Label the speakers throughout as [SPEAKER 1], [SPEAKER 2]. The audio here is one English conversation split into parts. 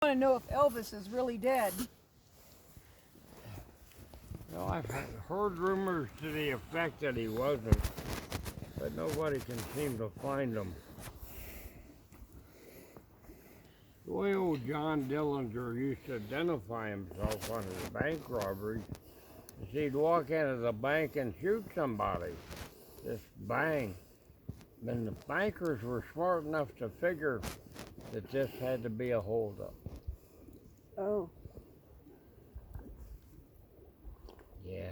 [SPEAKER 1] I want to know if Elvis is really dead.
[SPEAKER 2] Well, I've heard rumors to the effect that he wasn't, but nobody can seem to find him. The way old John Dillinger used to identify himself on his bank robberies is he'd walk into the bank and shoot somebody. Just bang. And the bankers were smart enough to figure that this had to be a holdup.
[SPEAKER 1] Oh.
[SPEAKER 2] Yeah.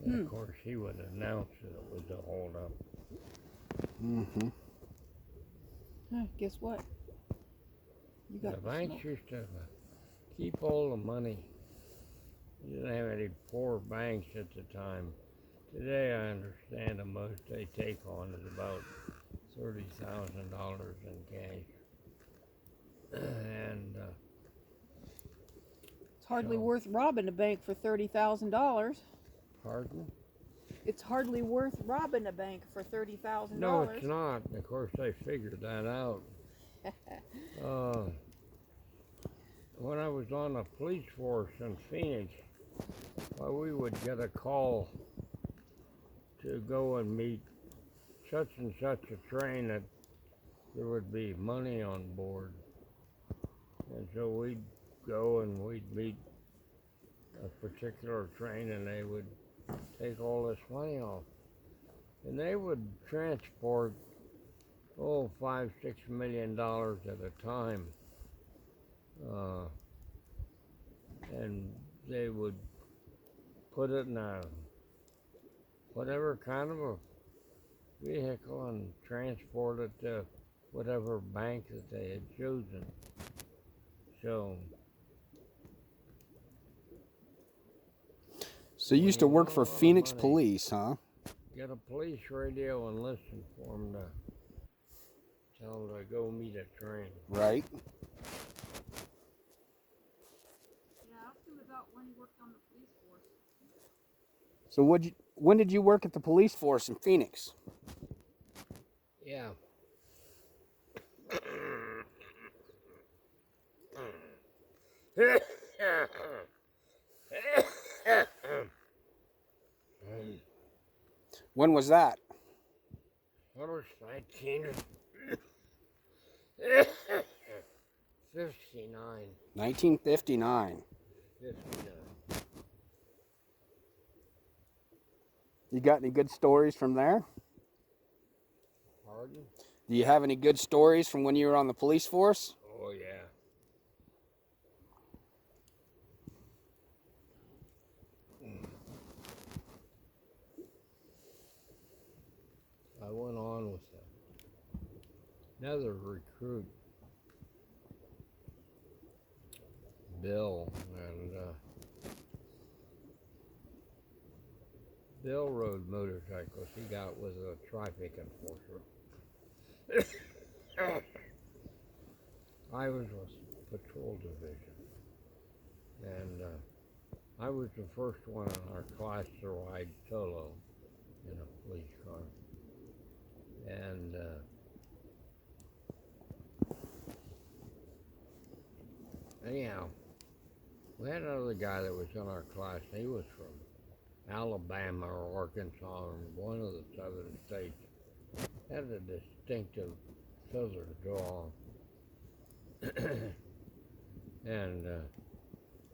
[SPEAKER 2] And of course, he would announce that it was a holdup.
[SPEAKER 3] Mm-hmm.
[SPEAKER 1] Guess what? You got
[SPEAKER 2] The banks used to keep all the money. You didn't have any poor banks at the time. Today, I understand the most they take on is about $30,000 in cash. And
[SPEAKER 1] It's hardly
[SPEAKER 2] so-
[SPEAKER 1] worth robbing a bank for $30,000.
[SPEAKER 2] Pardon?
[SPEAKER 1] It's hardly worth robbing a bank for $30,000.
[SPEAKER 2] No, it's not. Of course, they figured that out. When I was on the police force in Phoenix, we would get a call to go and meet such and such a train that there would be money on board. And so we'd go and we'd meet a particular train and they would take all this money off. And they would transport, $5-6 million at a time. And they would put it in a whatever kind of a vehicle and transport it to whatever bank that they had chosen.
[SPEAKER 3] So you used to work for Phoenix Police, huh?
[SPEAKER 2] Get a police radio and listen for them to tell them to go meet a train.
[SPEAKER 3] Right.
[SPEAKER 1] Yeah, ask him about when he worked on the police force.
[SPEAKER 3] So when did you work at the police force in Phoenix?
[SPEAKER 2] Yeah.
[SPEAKER 3] When was that?
[SPEAKER 2] What was 1959?
[SPEAKER 3] 1959.
[SPEAKER 2] 59.
[SPEAKER 3] You got any good stories from there?
[SPEAKER 2] Pardon?
[SPEAKER 3] Do you have any good stories from when you were on the police force?
[SPEAKER 2] Oh, yeah. I went on with another recruit, Bill, and Bill rode motorcycles. He was a traffic enforcer. I was with patrol division, and I was the first one in our class to ride solo in a police car. And anyhow, we had another guy that was in our class, and he was from Alabama or Arkansas, or one of the southern states. Had a distinctive southern drawl. And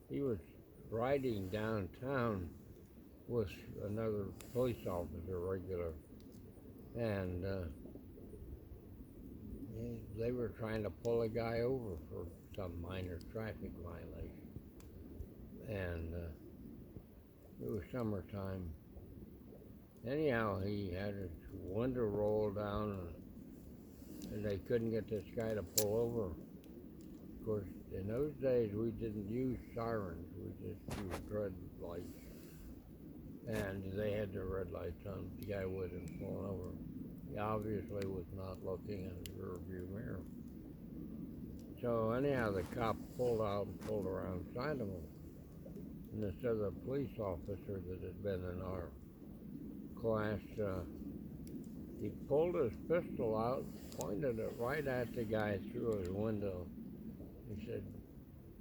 [SPEAKER 2] he was riding downtown with another police officer, regular, and they were trying to pull a guy over for some minor traffic violation. And it was summertime. Anyhow, he had his window rolled down, and they couldn't get this guy to pull over. Of course, in those days, we didn't use sirens. We just used red lights. And they had their red lights on. The guy wasn't pulling over. He obviously was not looking in the rearview mirror. So anyhow, the cop pulled out and pulled around beside him. And this other police officer that had been in our class he pulled his pistol out, pointed it right at the guy through his window. He said,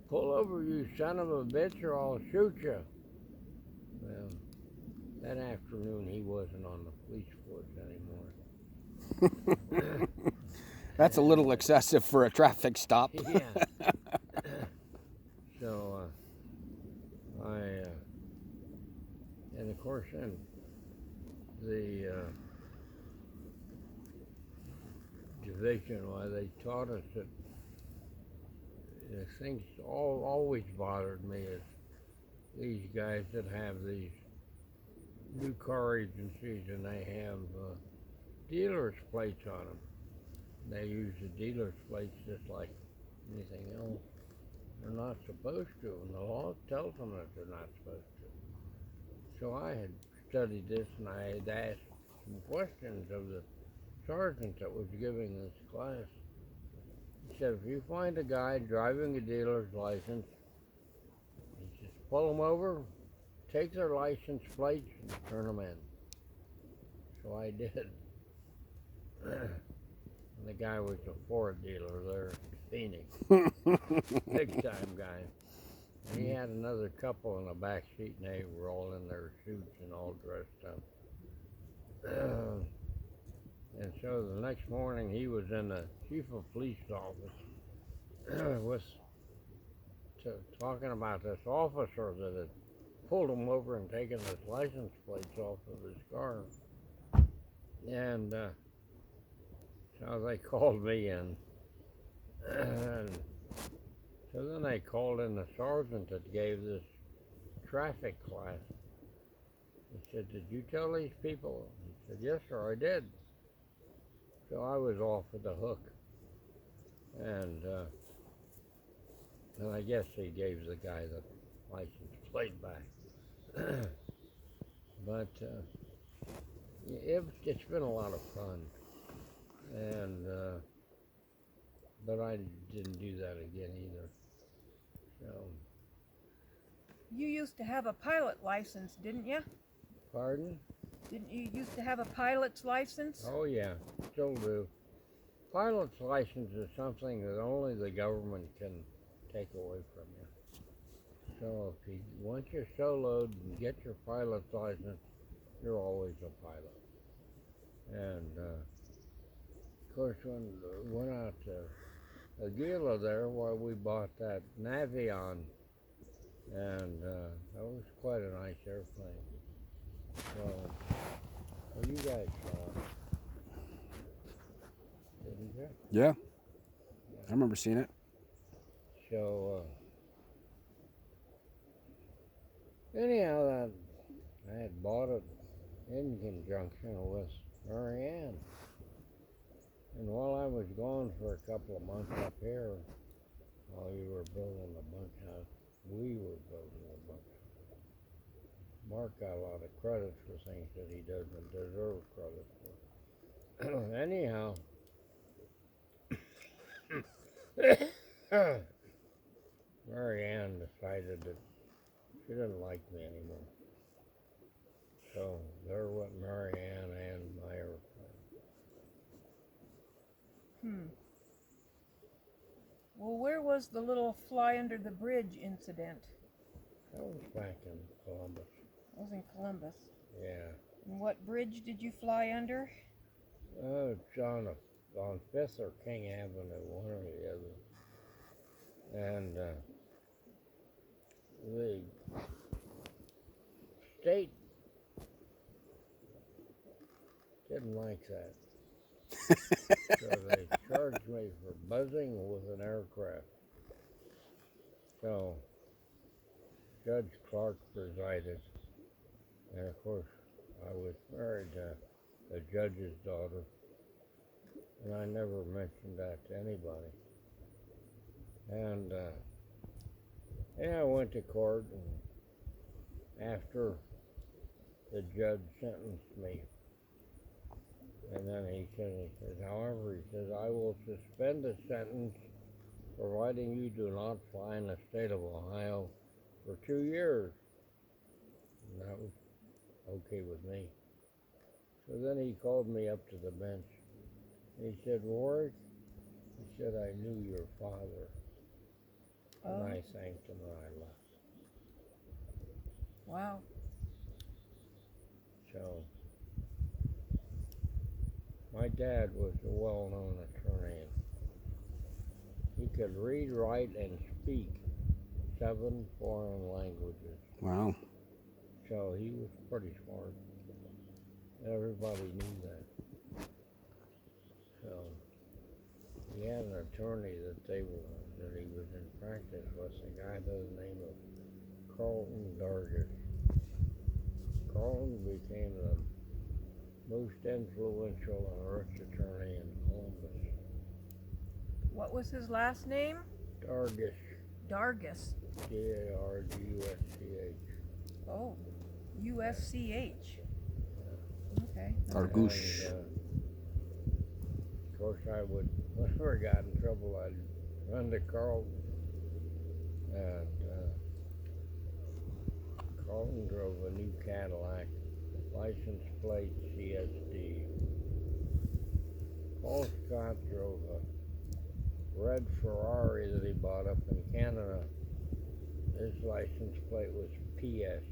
[SPEAKER 2] "Pull over, you son of a bitch, or I'll shoot you." Well, that afternoon he wasn't on the police force anymore.
[SPEAKER 3] That's a little excessive for a traffic stop.
[SPEAKER 2] Yeah. So and of course then the division, why they taught us that the things always bothered me is these guys that have these new car agencies and they have dealer's plates on them. They use the dealer's plates just like anything else. They're not supposed to, and the law tells them that they're not supposed to. So I had studied this and I had asked some questions of the sergeant that was giving this class. He said, if you find a guy driving a dealer's license, you just pull them over, take their license plates, and turn them in. So I did. And the guy was a Ford dealer there in Phoenix. Big time guy. And he had another couple in the back seat and they were all in their suits and all dressed up. And so the next morning he was in the chief of police office talking about this officer that had pulled him over and taken his license plates off of his car. And so they called me in. And so then they called in the sergeant that gave this traffic class. He said, did you tell these people? He said, yes, sir, I did. So I was off with the hook. And I guess he gave the guy the license plate back. But it's been a lot of fun. And but I didn't do that again either. So.
[SPEAKER 1] You used to have a pilot license, didn't you?
[SPEAKER 2] Pardon?
[SPEAKER 1] Didn't you used to have a pilot's license?
[SPEAKER 2] Oh yeah, still do. Pilot's license is something that only the government can take away from you. So if once you're soloed and get your pilot's license, you're always a pilot. And of course, when we went out to Aguila there, where we bought that Navion, and that was quite a nice airplane. So, well, you guys saw it, didn't you?
[SPEAKER 3] Yeah, I remember seeing it.
[SPEAKER 2] So, anyhow, I had bought it in conjunction with Marianne. And while I was gone for a couple of months up here, while you were building the bunkhouse, we were building the bunkhouse. Mark got a lot of credit for things that he doesn't deserve credit for. Anyhow, Marianne decided that she didn't like me anymore. So there went Marianne and my airplane.
[SPEAKER 1] Well, where was the little fly under the bridge incident?
[SPEAKER 2] That was back in Columbus.
[SPEAKER 1] It was in Columbus.
[SPEAKER 2] Yeah.
[SPEAKER 1] And what bridge did you fly under?
[SPEAKER 2] It's on 5th or King Avenue, one or the other. And the state didn't like that. So they charged me for buzzing with an aircraft. So Judge Clark presided, and of course I was married to a judge's daughter, and I never mentioned that to anybody. And I went to court, and after the judge sentenced me, and then he says, however, he says, I will suspend the sentence providing you do not fly in the state of Ohio for 2 years. And that was okay with me. So then he called me up to the bench. He said, Warwick, he said, I knew your father. And
[SPEAKER 1] Oh,
[SPEAKER 2] I thanked him and I left.
[SPEAKER 1] wow.
[SPEAKER 2] So my dad was a well-known attorney. He could read, write, and speak 7 foreign languages.
[SPEAKER 3] Wow.
[SPEAKER 2] So he was pretty smart. Everybody knew that. So he had an attorney that he was in practice with, a guy by the name of Carlton Dargis. Carlton became the most influential and rich attorney in Columbus.
[SPEAKER 1] What was his last name?
[SPEAKER 2] Dargis.
[SPEAKER 1] Dargis.
[SPEAKER 2] Dargusch.
[SPEAKER 1] Oh, USCH. Okay.
[SPEAKER 3] Dargouche.
[SPEAKER 2] And, of course, whenever I got in trouble, I'd run to Carlton. And Carlton drove a new Cadillac, license plate CSD. Paul Scott drove a red Ferrari that he bought up in Canada. His license plate was PS.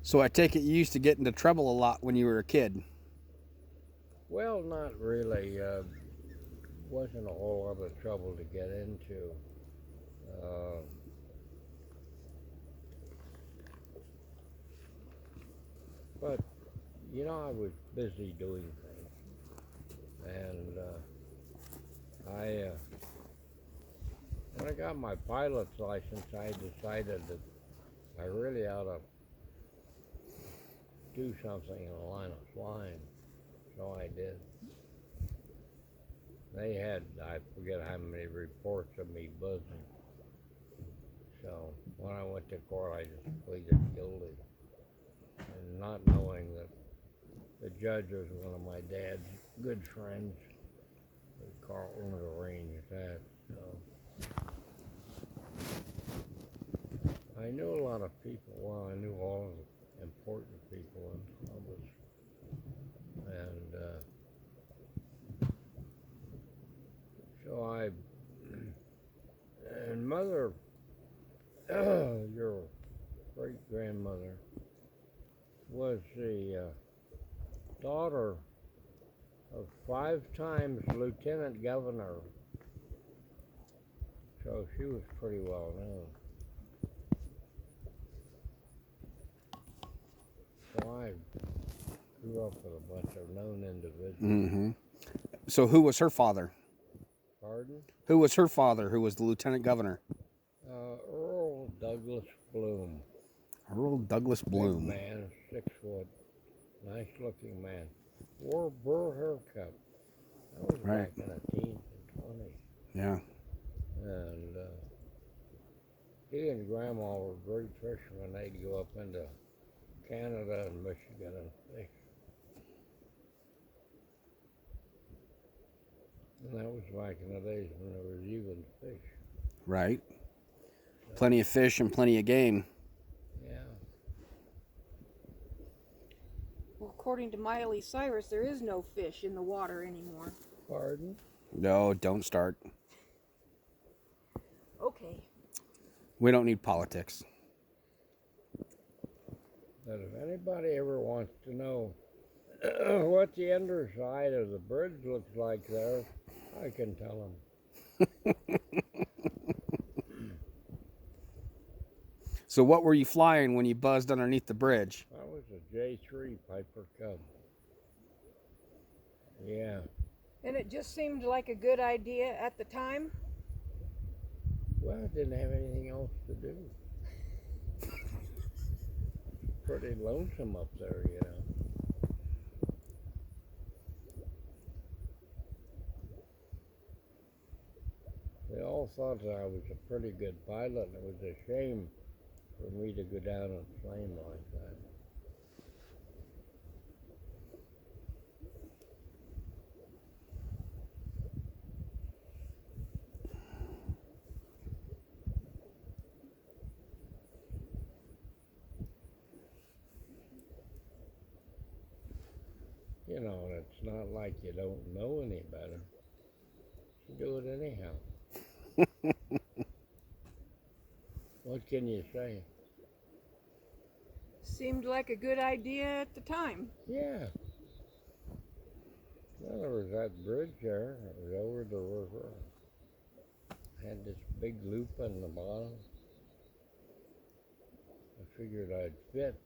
[SPEAKER 3] So I take it you used to get into trouble a lot when you were a kid.
[SPEAKER 2] Well, not really. Wasn't a whole lot of trouble to get into. But, you know, I was busy doing things. And when I got my pilot's license, I decided that I really ought to do something in the line of flying. So I did. They had, I forget how many reports of me buzzing. So when I went to court, I just pleaded guilty. And not knowing that the judge was one of my dad's good friends, Carlton had arranged that. So I knew a lot of people. Well, I knew all of the important people in Columbus. And and Mother, your great-grandmother, was the daughter of 5 times lieutenant governor. So she was pretty well known. So I grew up with a bunch of known individuals.
[SPEAKER 3] Mm-hmm. So who was her father?
[SPEAKER 2] Pardon?
[SPEAKER 3] Who was her father who was the lieutenant governor?
[SPEAKER 2] Earl Douglas Bloom.
[SPEAKER 3] Earl Douglas Bloom.
[SPEAKER 2] Big man, 6 foot, nice looking man. Wore a burr haircut. That was
[SPEAKER 3] Right.
[SPEAKER 2] back in the teens and 20s.
[SPEAKER 3] Yeah.
[SPEAKER 2] And he and Grandma were great fishermen. They'd go up into Canada and Michigan and fish. And that was back in the days when there was even fish.
[SPEAKER 3] Right. Plenty of fish and plenty of game.
[SPEAKER 2] Yeah.
[SPEAKER 1] Well, according to Miley Cyrus, there is no fish in the water anymore.
[SPEAKER 2] Pardon?
[SPEAKER 3] No, don't start.
[SPEAKER 1] Okay.
[SPEAKER 3] We don't need politics.
[SPEAKER 2] But if anybody ever wants to know what the underside of the bridge looks like there, I can tell them.
[SPEAKER 3] So what were you flying when you buzzed underneath the bridge?
[SPEAKER 2] That was a J3 Piper Cub. Yeah.
[SPEAKER 1] And it just seemed like a good idea at the time?
[SPEAKER 2] Well, I didn't have anything else to do. Pretty lonesome up there, you know. They all thought that I was a pretty good pilot, and it was a shame for me to go down in flame like that. You know, and it's not like you don't know any better. You do it anyhow. What can you say?
[SPEAKER 1] Seemed like a good idea at the time.
[SPEAKER 2] Yeah. Well, there was that bridge there. It was over the river. Had this big loop on the bottom. I figured I'd fit.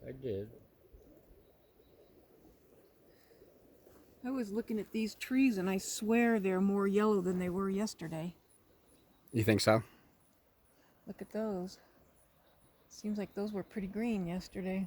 [SPEAKER 2] I did.
[SPEAKER 1] I was looking at these trees and I swear they're more yellow than they were yesterday.
[SPEAKER 3] You think so?
[SPEAKER 1] Look at those. Seems like those were pretty green yesterday.